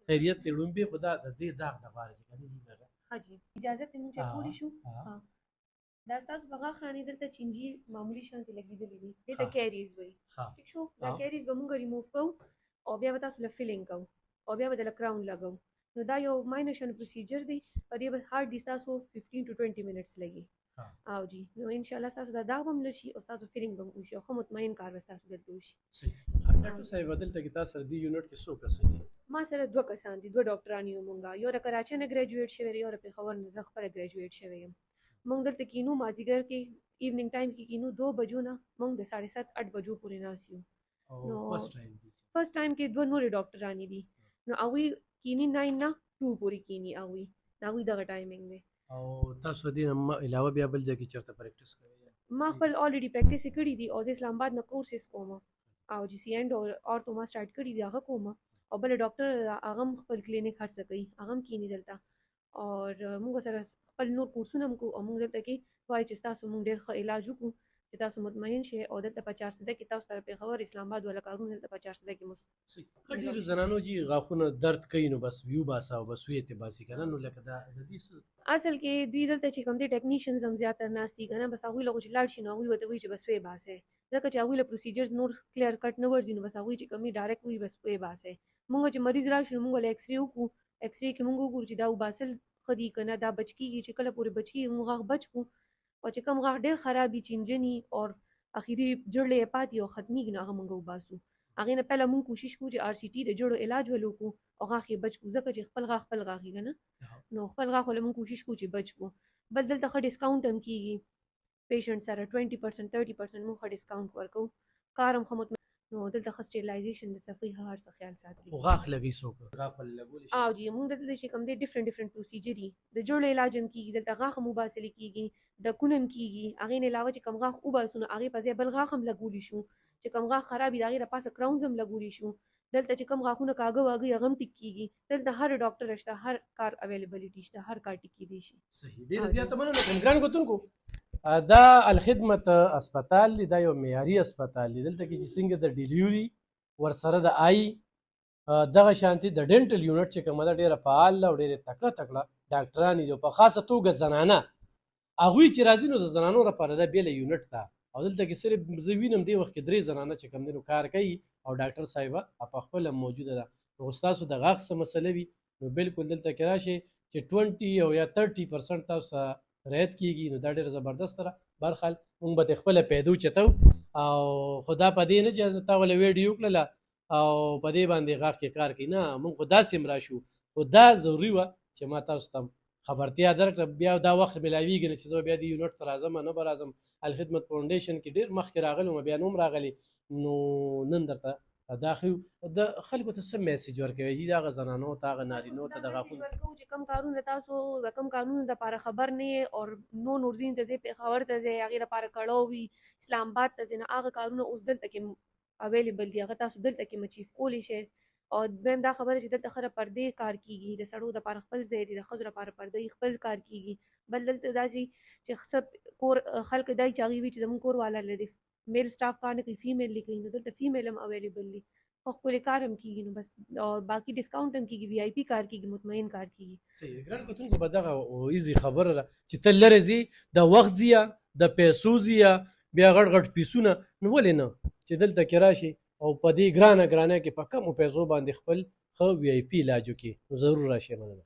خیریت دی ړومبې خو دا د دې داغ دپاره چې که نه وي دغه ښه جي اجازت مې مونږ چیک کولی شو دا ستاسو په غاښ باندې دلته چینجي معمولي شانتې لګېدلې دي دې ته کیریز وایي ټیک شو دا کیریز به مونږ ریموو کوو او بیا به تاسو له فلینګ کوو او بیا به دله کراون لګوو نو دا یو ماینر شان پروسیجر دی په دې به هارډلي ستاسو 15 to 20 منټس لګي او جی نو انشاءالله ستاسو دا داغ به هم لږ شي او ستاسو فلینګ به هم وشي او ښه مطمئن کار به ستاسو دلته وشي ډاکټر صاحب دلته کې تا سره دې یونټ کې څو کسه دي ما سره 2 کسان دي 2 ډاکټران یو مونږه یو د کراچۍ نه ګریجویټ شوی دی یو د پېښور نه زه خپله ګریجویټ شوی یم مونږ دلته کینو مازدیګر کې ایوننګ ټایم کې کینو 2 بجو نه مونږ د 7:30 8 بجو پورې ناست یو نو فرست ټایم کې 2 نورې ډاکټرانې دي نو هغوی کینی 9 نه 2 پورې کینی هغوی هغوی دغه ټایمنګ دی او تاسو دې نه علاوه بیا بل ځای کې چېرته پریکټس کوئ ما خپل الریډي پریکټس یې کړي دي او زه اسلام آباد نه کورسز کوم او جی سی اینډ اورتو ما سٹارټ کړي دي هغه کوم او بل ډاکټر هغه هم خپل کلینیک هر څه کوي هغه هم کینی دلته اور موږ سره خپل نور کورسونه هم کوو او موږ دلته کې وایي چې تاسو موږ ډېر ښه علاج وکړو چې تاسو مطمئن شئ او دلته په 400 کې تاسو سره پېښور اسلام آباد والا کارونه دلته په 400 کې ډېرو زنانو جي غاښونه درد کوي نو بس ویو باسه او بس ویې تې باسي که نه نو لکه دا د دې اصل کې دوی دلته چې کوم دي ټیکنیشنز هم زیاتره ناست دي که نه بس هغوی له چې لاړ شي نو هغوی ورته وایي چې بس ویې باسئ ځکه چې هغوی له پروسیجرز نور کلیر کټ نه ورځي نو بس هغوی چې کوم دي ډایرکټ وایي بس ویې باسئ موږ چې مریض راشي نو موږ له ایکس رې وکړو ایکس رې کې موږ وګورو چې دا وباسل ښه دي که نه دا بچ کېږي چې کله پورې بچ کېږي موږ غاښ بچ کړو او چې کوم غاښ ډېر خراب وي چینجني اور اخري جړلې یې پاتې او ختمېږي نو هغه موږ وباسو هغې نه پهله موږ کوشش کوو چې آر سی ټي د جړو علاج ولې وکړو او غاښ یې بچ کړو ځکه چې خپل غاښ وي که نه نو خپل غاښ ولې موږ کوشش کوو چې بچ کړو بل دلته ښه ډسکاونټ هم کېږي پیشنټ سره 20% 30% موږ ښه ډسکاونټ ورکوو کار هم ښه مطمئن نو دلته ښه سټیرلایزیشن د صفحې هر څه خیال ساتي خو غاښ لګوي څوک غاښ ولې لګولی شي او جی موږ دلته چې کوم دی ډفرنټ پروسیجر دي د جوړو علاج هم کېږي دلته غاښ هم وباسلی کېږي ډکونه هم کېږي هغې نه علاوه چې کوم غاښ وباسو نو هغې په ځای بل غاښ هم لګولی شو چې کوم غاښ خراب وي د هغې دپاسه کراونز هم لګولی شو دلته چې کوم غاښونه کاږه واږه هغه هم ټیک کېږي دلته هر ډاکټر شته هر کار اویلیبلیټي شته هر کار ټیک کېدی شي صحیح ډېره زیاته مننه کوم ګرانو کتونکو دا الخدمت اسپتال دی دا یو معیاري اسپتال دی دلته کې چې څنګه د ډیلیوري ورسره د آی دغه شانتي د ډینټل یونټ چې کومه ده ډېره فعال ده او ډېرې تکړه ډاکټرانې دي او په خاصه توګه زنانه هغوی چې راځي نو د زنانو لپاره دا بېله یونټ ده او دلته کې صرف زه وینم دې وخت کې 3 زنانه چې کوم دی نو کار کوي او ډاکټر صاحبه په خپله موجوده ده نو ستاسو د غاښ څه مسله وي نو بالکل دلته کې راشئ چې 20 او یا 30% تاسو رعایت کېږي نو دا ډېره زبردسته ده برخل موږ به ترې خپله پیدو چتو او خو دا په دې نه چې زه تا ولې ویډیو کړله او په دې باندې غاښ کې کار کوي نه موږ خو داسې هم راشو خو دا ضروري وه چې ما تاسو ته خبرتیا درکړه بیا دا وخت میلاویږي نه چې زه بیا دې یونټ ته راځم نه به راځم الخدمت فاونډیشن کې ډېر مخکې راغلی وم بیا نوم راغلی نو نن درته دا ښیو د خلکو ته څه میسیج ورکوي چې دغه زنانو ته هغه نارینو ته د غاښونو چې کوم کارونه تاسو د کوم کارونو دپاره خبر نه یې او نور ځینې ته ځئ پېښور ته ځئ هغې لپاره کړو وي اسلام آباد ته ځئ نو هغه کارونه اوس دلته کې اویلیبل دي هغه تاسو دلته کې مچیف کولی شئ او دویم دا خبره چې دلته ښه پردې کار کېږي د سړو دپاره خپل ځای دی د ښځو لپاره پردې خپل کار کېږي بل دلته داسې چې څه کور خلک دا چې هغوی وي چې زموږ کور والا لري میل سټاف کار نه کوي فیمیل لیکي نو دلته فیمیل هم اویلیبل دي خو ښکلی کار هم کېږي نو بس او باقي ډسکاونټ هم کېږي وي آی پي کار کېږي مطمئن کار کېږي صحیح ګران کتونکو به دغه ایزي خبره ده چې ته لرې ځې د وخت ځي یا د پیسو ځي یا بیا غټ غټ پیسونه نو ولې نه چې دلته کې راشي او په دې ګرانه کې په کمو پیسو باندې خپل ښه وي آی پي علاج وکړي نو ضرور راشئ مننه